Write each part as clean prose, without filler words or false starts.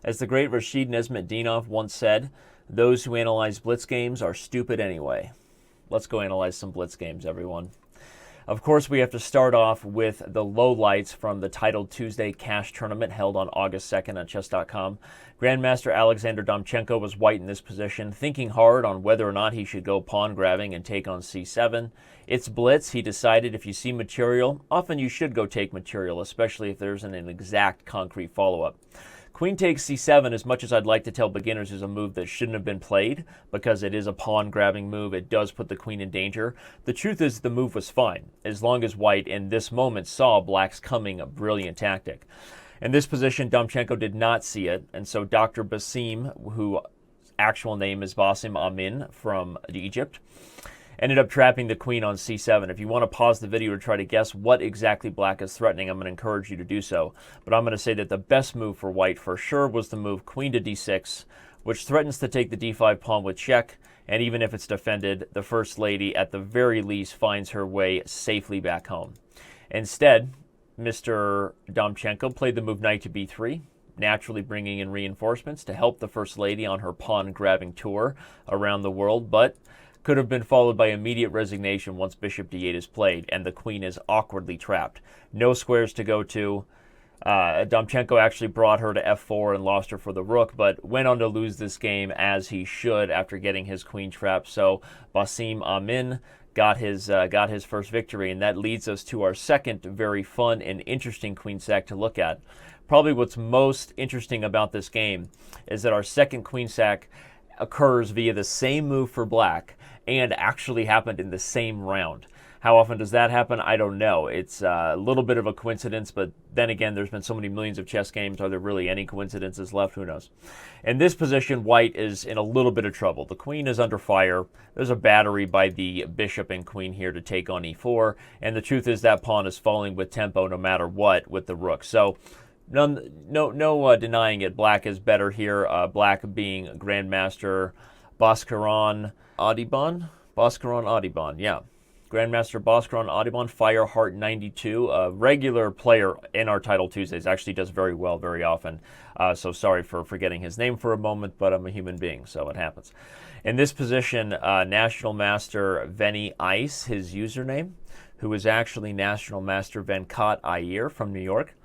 As the great Rashid Nesmetdinov once said, those who analyze blitz games are stupid anyway. Let's go analyze some blitz games, everyone. Of course, we have to start off with the lowlights from the Titled Tuesday Cash Tournament held on August 2nd on Chess.com. Grandmaster Alexander Domchenko was white in this position, thinking hard on whether or not he should go pawn grabbing and take on c7. It's blitz. He decided if you see material, often you should go take material, especially if there isn't an exact concrete follow-up. Queen takes c7, as much as I'd like to tell beginners, is a move that shouldn't have been played because it is a pawn-grabbing move. It does put the queen in danger. The truth is the move was fine, as long as white in this moment saw black's coming a brilliant tactic. In this position, Domchenko did not see it, and so Dr. Basim, whose actual name is Basim Amin from Egypt, ended up trapping the queen on c7. If you want to pause the video to try to guess what exactly black is threatening, I'm going to encourage you to do so. But I'm going to say that the best move for white for sure was the move queen to d6, which threatens to take the d5 pawn with check, and even if it's defended, the first lady at the very least finds her way safely back home. Instead, Mr. Domchenko played the move knight to b3, naturally bringing in reinforcements to help the first lady on her pawn-grabbing tour around the world, but could have been followed by immediate resignation once bishop d8 is played, and the queen is awkwardly trapped. No squares to go to. Domchenko actually brought her to f4 and lost her for the rook, but went on to lose this game as he should after getting his queen trapped. So Basim Amin got his first victory, and that leads us to our second very fun and interesting queen sack to look at. Probably what's most interesting about this game is that our second queen sack occurs via the same move for black and actually happened in the same round. How often does that happen? I don't know. It's a little bit of a coincidence, but then again, there's been so many millions of chess games. Are there really any coincidences left? Who knows? In this position, white is in a little bit of trouble. The queen is under fire. There's a battery by the bishop and queen here to take on e4, and the truth is that pawn is falling with tempo no matter what with the rook. So no denying it. Black is better here. Black being Grandmaster Bhaskaran Adhiban, yeah. Grandmaster Bhaskaran Adhiban, Fireheart 92, a regular player in our Title Tuesdays, actually does very well very often. So sorry for forgetting his name for a moment, but I'm a human being, so it happens. In this position, National Master Veni Ice, his username, who is actually National Master Venkat Iyer from New York,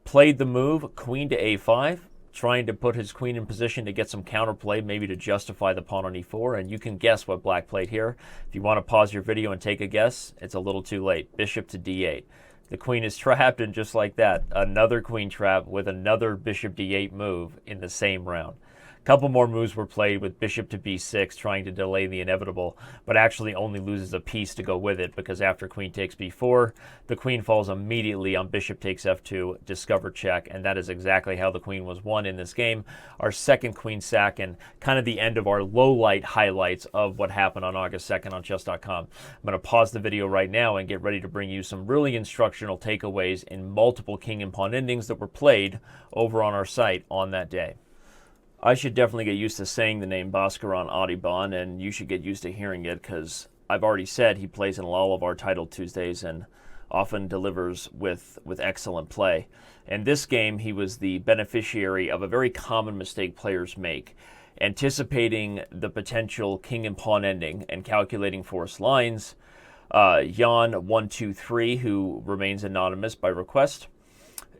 played the move queen to a5, trying to put his queen in position to get some counterplay, maybe to justify the pawn on e4, and you can guess what black played here. If you want to pause your video and take a guess, it's a little too late. Bishop to d8. The queen is trapped, and just like that, another queen trap with another bishop d8 move in the same round. A couple more moves were played with bishop to b6, trying to delay the inevitable, but actually only loses a piece to go with it, because after queen takes b4, the queen falls immediately on bishop takes f2, discover check, and that is exactly how the queen was won in this game. Our second queen sack, and kind of the end of our low-light highlights of what happened on August 2nd on Chess.com. I'm going to pause the video right now and get ready to bring you some really instructional takeaways in multiple king and pawn endings that were played over on our site on that day. I should definitely get used to saying the name Bhaskaran Adhiban, and you should get used to hearing it, because I've already said he plays in all of our Title Tuesdays and often delivers with excellent play. In this game, he was the beneficiary of a very common mistake players make, anticipating the potential king and pawn ending and calculating forced lines. Jan123, who remains anonymous by request,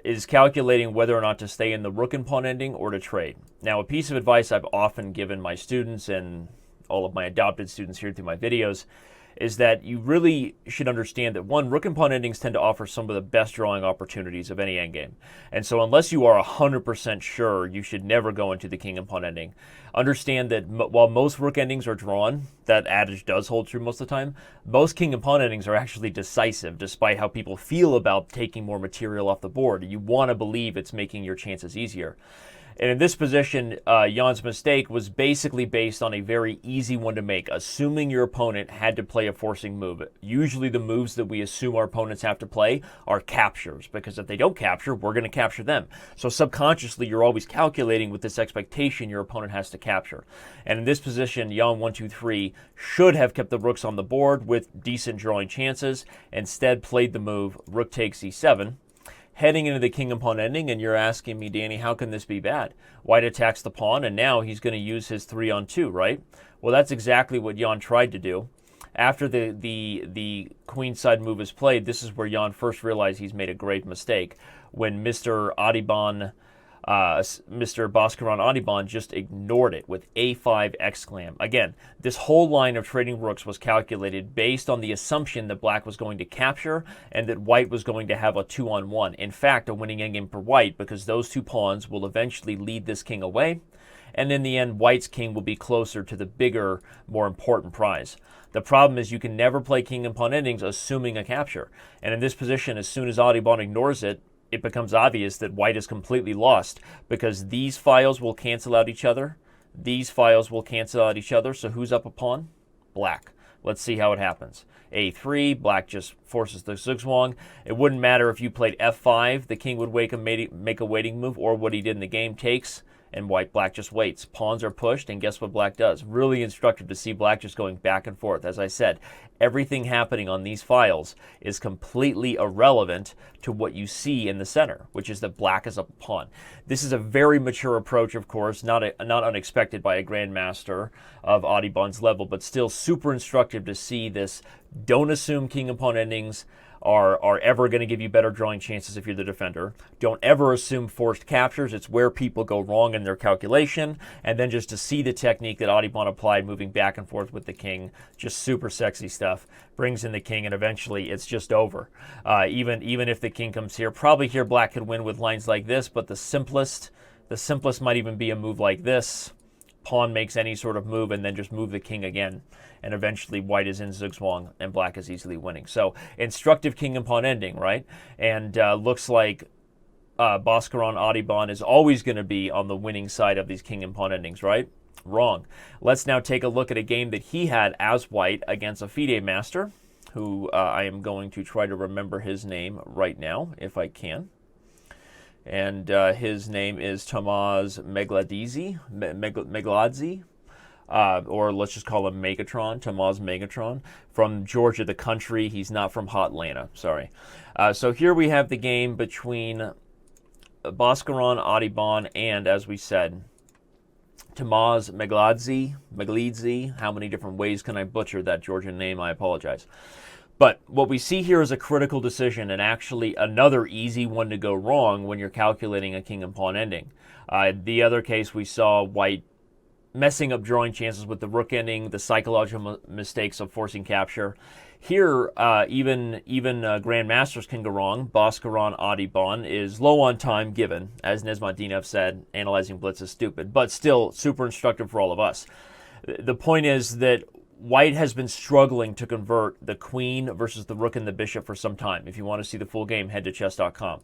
is calculating whether or not to stay in the rook and pawn ending or to trade. Now, a piece of advice I've often given my students and all of my adopted students here through my videos is that you really should understand that, one, rook and pawn endings tend to offer some of the best drawing opportunities of any endgame. And so unless you are 100% sure, you should never go into the king and pawn ending. Understand that while most rook endings are drawn, that adage does hold true most of the time, most king and pawn endings are actually decisive, despite how people feel about taking more material off the board. You want to believe it's making your chances easier. And in this position, Jan's mistake was basically based on a very easy one to make, assuming your opponent had to play a forcing move. Usually the moves that we assume our opponents have to play are captures, because if they don't capture, we're going to capture them. So subconsciously, you're always calculating with this expectation your opponent has to capture. And in this position, Jan123 should have kept the rooks on the board with decent drawing chances, instead played the move rook takes e7, heading into the king and pawn ending, and you're asking me, Danny, how can this be bad? White attacks the pawn, and now he's going to use his 3-on-2, right? Well, that's exactly what Jan tried to do. After the queenside move is played, this is where Jan first realized he's made a grave mistake when Mr. Bhaskaran Adibon just ignored it with A5 exclam. Again, this whole line of trading rooks was calculated based on the assumption that black was going to capture and that white was going to have a 2-on-1. In fact, a winning endgame for white, because those two pawns will eventually lead this king away, and in the end, white's king will be closer to the bigger, more important prize. The problem is you can never play king and pawn endings assuming a capture. And in this position, as soon as Adibon ignores it, it becomes obvious that white is completely lost, because these files will cancel out each other. These files will cancel out each other. So who's up a pawn? Black. Let's see how it happens. A3, black just forces the zugzwang. It wouldn't matter if you played F5, the king would make a waiting move, or what he did in the game takes, and black just waits. Pawns are pushed, and guess what black does? Really instructive to see black just going back and forth. As I said, everything happening on these files is completely irrelevant to what you see in the center, which is that black is up a pawn. This is a very mature approach, of course, not unexpected by a grandmaster of Adibon's level, but still super instructive to see this. Don't assume king and pawn endings are ever going to give you better drawing chances if you're the defender. Don't ever assume forced captures. It's where people go wrong in their calculation. And then just to see the technique that Adibon applied, moving back and forth with the king, just super sexy stuff. Brings in the king, and eventually it's just over. Even if the king comes here, probably here black could win with lines like this, but the simplest might even be a move like this. Pawn makes any sort of move and then just move the king again. And eventually white is in zugzwang and black is easily winning. So instructive king and pawn ending, right? And looks like Bhaskaran Adibon is always going to be on the winning side of these king and pawn endings, right? Wrong. Let's now take a look at a game that he had as white against a FIDE master, who I am going to try to remember his name right now, if I can. And his name is Tomasz Megladze, or let's just call him Megatron, Tomasz Megatron, from Georgia, the country. He's not from Hotlanta, sorry. So here we have the game between Bhaskaran Adibon and, as we said, Tomasz Megladze. How many different ways can I butcher that Georgian name? I apologize. But what we see here is a critical decision, and actually another easy one to go wrong when you're calculating a king and pawn ending. The other case, we saw white messing up drawing chances with the rook ending, the psychological mistakes of forcing capture. Here, even grandmasters can go wrong. Bhaskaran Adibon is low on time given. As Nesmatdinov said, analyzing blitz is stupid, but still super instructive for all of us. The point is that white has been struggling to convert the queen versus the rook and the bishop for some time. If you want to see the full game, head to Chess.com.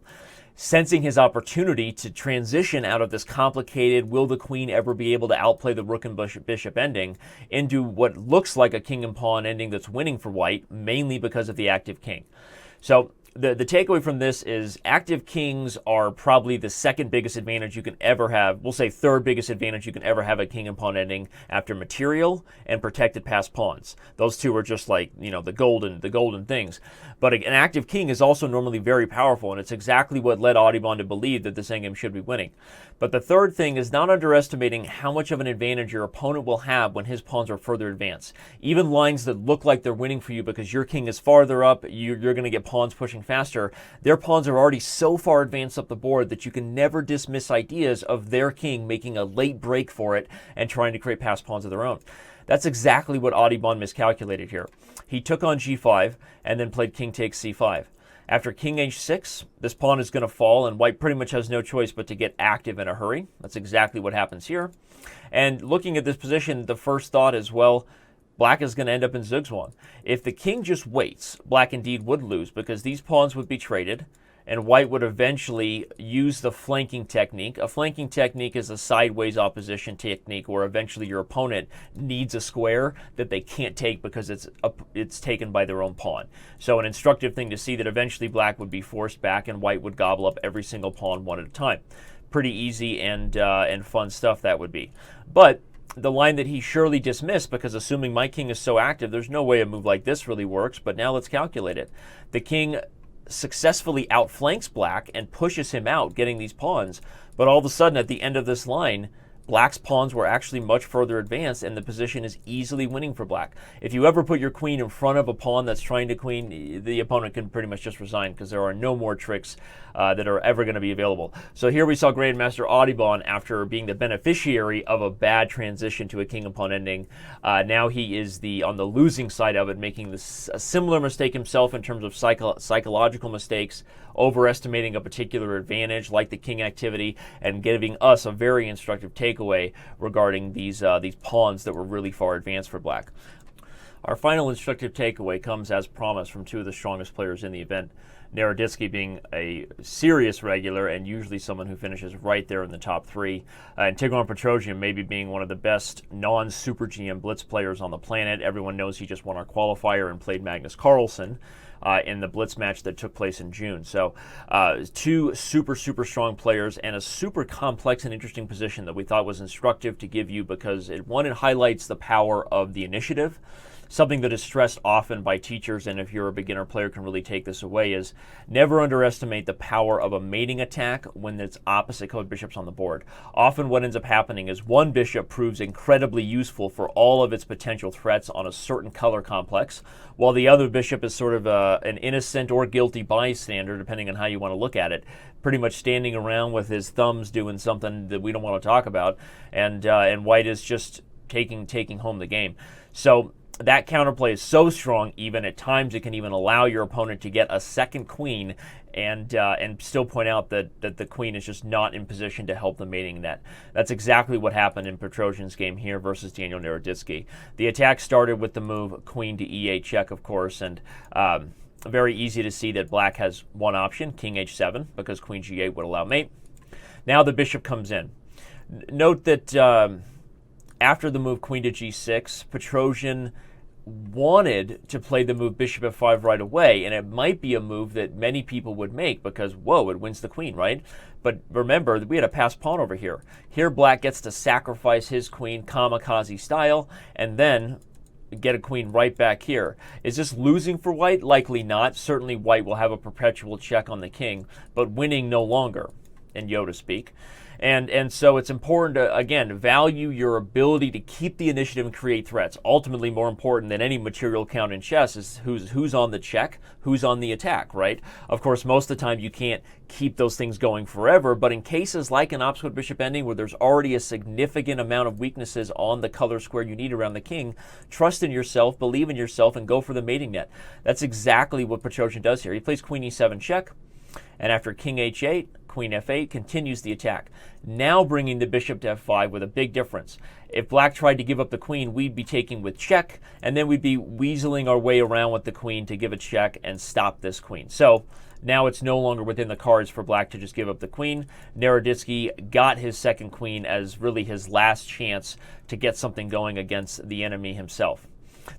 Sensing his opportunity to transition out of this complicated, will the queen ever be able to outplay the rook and bishop ending, into what looks like a king and pawn ending that's winning for white, mainly because of the active king. So the takeaway from this is active kings are probably the second biggest advantage you can ever have. We'll say third biggest advantage you can ever have at king and pawn ending, after material and protected passed pawns. Those two are just like, the golden things. But an active king is also normally very powerful, and it's exactly what led Adibon to believe that this endgame should be winning. But the third thing is not underestimating how much of an advantage your opponent will have when his pawns are further advanced. Even lines that look like they're winning for you because your king is farther up, you're going to get pawns pushing faster. Their pawns are already so far advanced up the board that you can never dismiss ideas of their king making a late break for it and trying to create passed pawns of their own. That's exactly what Adibon miscalculated here. He took on g5 and then played king takes c5. After king h6, this pawn is going to fall, and white pretty much has no choice but to get active in a hurry. That's exactly what happens here. And looking at this position, the first thought is, well, black is going to end up in zugzwang. If the king just waits, black indeed would lose, because these pawns would be traded, and white would eventually use the flanking technique. A flanking technique is a sideways opposition technique where eventually your opponent needs a square that they can't take because it's taken by their own pawn. So an instructive thing to see that eventually black would be forced back and white would gobble up every single pawn one at a time. Pretty easy and fun stuff that would be. But the line that he surely dismissed, because assuming my king is so active, there's no way a move like this really works, but now let's calculate it. The king successfully outflanks black and pushes him out, getting these pawns. But all of a sudden, at the end of this line, black's pawns were actually much further advanced, and the position is easily winning for black. If you ever put your queen in front of a pawn that's trying to queen, the opponent can pretty much just resign, because there are no more tricks that are ever going to be available. So here we saw Grandmaster Audubon, after being the beneficiary of a bad transition to a king and pawn ending. Now he is on the losing side of it, making a similar mistake himself in terms of psychological mistakes, overestimating a particular advantage like the king activity, and giving us a very instructive takeaway regarding these pawns that were really far advanced for black. Our final instructive takeaway comes as promised from two of the strongest players in the event, Naroditsky being a serious regular and usually someone who finishes right there in the top three, and Tigran Petrosian maybe being one of the best non-Super GM Blitz players on the planet. Everyone knows he just won our qualifier and played Magnus Carlsen in the Blitz match that took place in June. So two super strong players, and a super complex and interesting position that we thought was instructive to give you, because it highlights the power of the initiative. Something that is stressed often by teachers, and if you're a beginner player can really take this away, is never underestimate the power of a mating attack when it's opposite colored bishops on the board. Often what ends up happening is one bishop proves incredibly useful for all of its potential threats on a certain color complex, while the other bishop is sort of an innocent or guilty bystander, depending on how you want to look at it, pretty much standing around with his thumbs doing something that we don't want to talk about, and white is just taking home the game. So that counterplay is so strong, even at times it can even allow your opponent to get a second queen and still point out that the queen is just not in position to help the mating net. That's exactly what happened in Petrosian's game here versus Daniel Naroditsky. The attack started with the move queen to e8 check, of course, and very easy to see that black has one option, king h7, because queen g8 would allow mate. Now the bishop comes in. Note that after the move queen to g6, Petrosian wanted to play the move bishop f5 right away, and it might be a move that many people would make because, whoa, it wins the queen, right? But remember, we had a passed pawn over here. Here black gets to sacrifice his queen kamikaze style, and then get a queen right back here. Is this losing for white? Likely not. Certainly white will have a perpetual check on the king, but winning no longer, in Yoda speak. And so it's important to, again, value your ability to keep the initiative and create threats. Ultimately, more important than any material count in chess is who's on the check, who's on the attack, right? Of course, most of the time you can't keep those things going forever, but in cases like an opposite bishop ending where there's already a significant amount of weaknesses on the color square you need around the king, trust in yourself, believe in yourself, and go for the mating net. That's exactly what Petrosian does here. He plays queen e7 check, and after king h8, queen f8 continues the attack, now bringing the bishop to f5 with a big difference. If black tried to give up the queen, we'd be taking with check, and then we'd be weaseling our way around with the queen to give a check and stop this queen. So now it's no longer within the cards for black to just give up the queen. Naroditsky got his second queen as really his last chance to get something going against the enemy himself.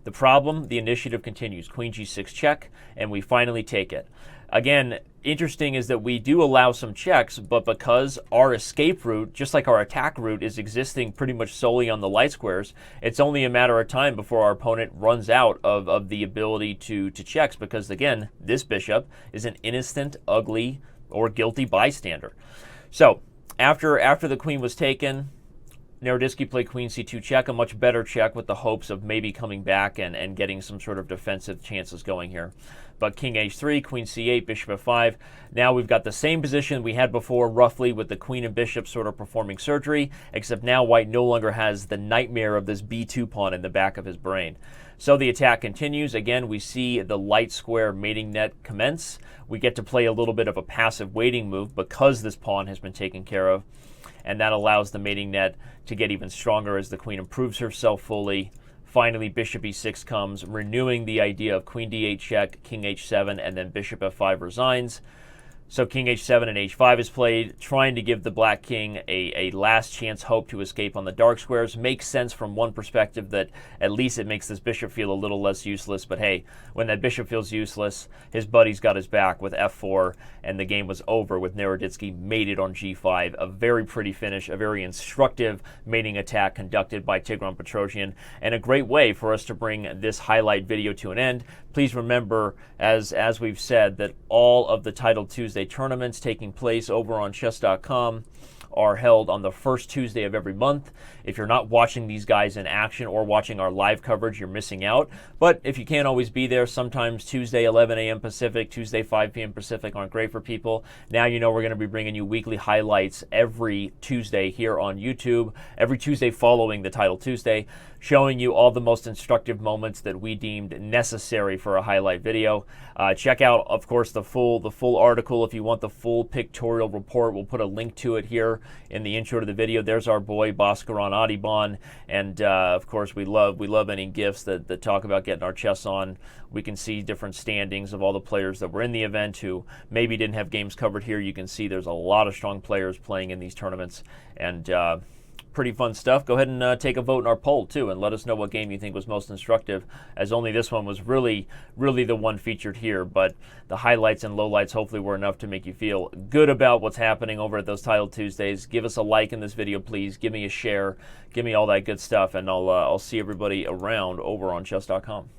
The problem, the initiative continues. Queen g6 check, and we finally take it. Again, interesting is that we do allow some checks, but because our escape route, just like our attack route, is existing pretty much solely on the light squares, it's only a matter of time before our opponent runs out of the ability to checks, because, again, this bishop is an innocent, ugly, or guilty bystander. So, after the queen was taken, Naroditsky played queen c2 check, a much better check with the hopes of maybe coming back and getting some sort of defensive chances going here. But king h3, queen c8, bishop f5. Now we've got the same position we had before, roughly, with the queen and bishop sort of performing surgery, except now white no longer has the nightmare of this b2 pawn in the back of his brain. So the attack continues. Again, we see the light square mating net commence. We get to play a little bit of a passive waiting move because this pawn has been taken care of, and that allows the mating net to get even stronger as the queen improves herself fully. Finally, bishop e6 comes, renewing the idea of queen d8 check, king h7, and then bishop f5 resigns. So king h7 and h5 is played, trying to give the black king a last chance hope to escape on the dark squares. Makes sense from one perspective that at least it makes this bishop feel a little less useless. But hey, when that bishop feels useless, his buddy's got his back with f4, and the game was over with Naroditsky mated on g5. A very pretty finish, a very instructive mating attack conducted by Tigran Petrosian, and a great way for us to bring this highlight video to an end. Please remember, as we've said, that all of the Title Tuesday tournaments taking place over on Chess.com are held on the first Tuesday of every month. If you're not watching these guys in action or watching our live coverage, you're missing out. But if you can't always be there, sometimes Tuesday 11 a.m. Pacific, Tuesday 5 p.m. Pacific aren't great for people. Now you know we're going to be bringing you weekly highlights every Tuesday here on YouTube, every Tuesday following the Title Tuesday, showing you all the most instructive moments that we deemed necessary for a highlight video. Check out, of course, the full article if you want the full pictorial report. We'll put a link to it here in the intro to the video. There's our boy Bhaskaran Adiban, and of course we love any gifts that talk about getting our chess on. We can see different standings of all the players that were in the event who maybe didn't have games covered here. You can see there's a lot of strong players playing in these tournaments, and pretty fun stuff. Go ahead and take a vote in our poll too, and let us know what game you think was most instructive, as only this one was really the one featured here. But the highlights and lowlights hopefully were enough to make you feel good about what's happening over at those Title Tuesdays. Give us a like in this video, please. Give me a share. Give me all that good stuff, and I'll see everybody around over on Chess.com.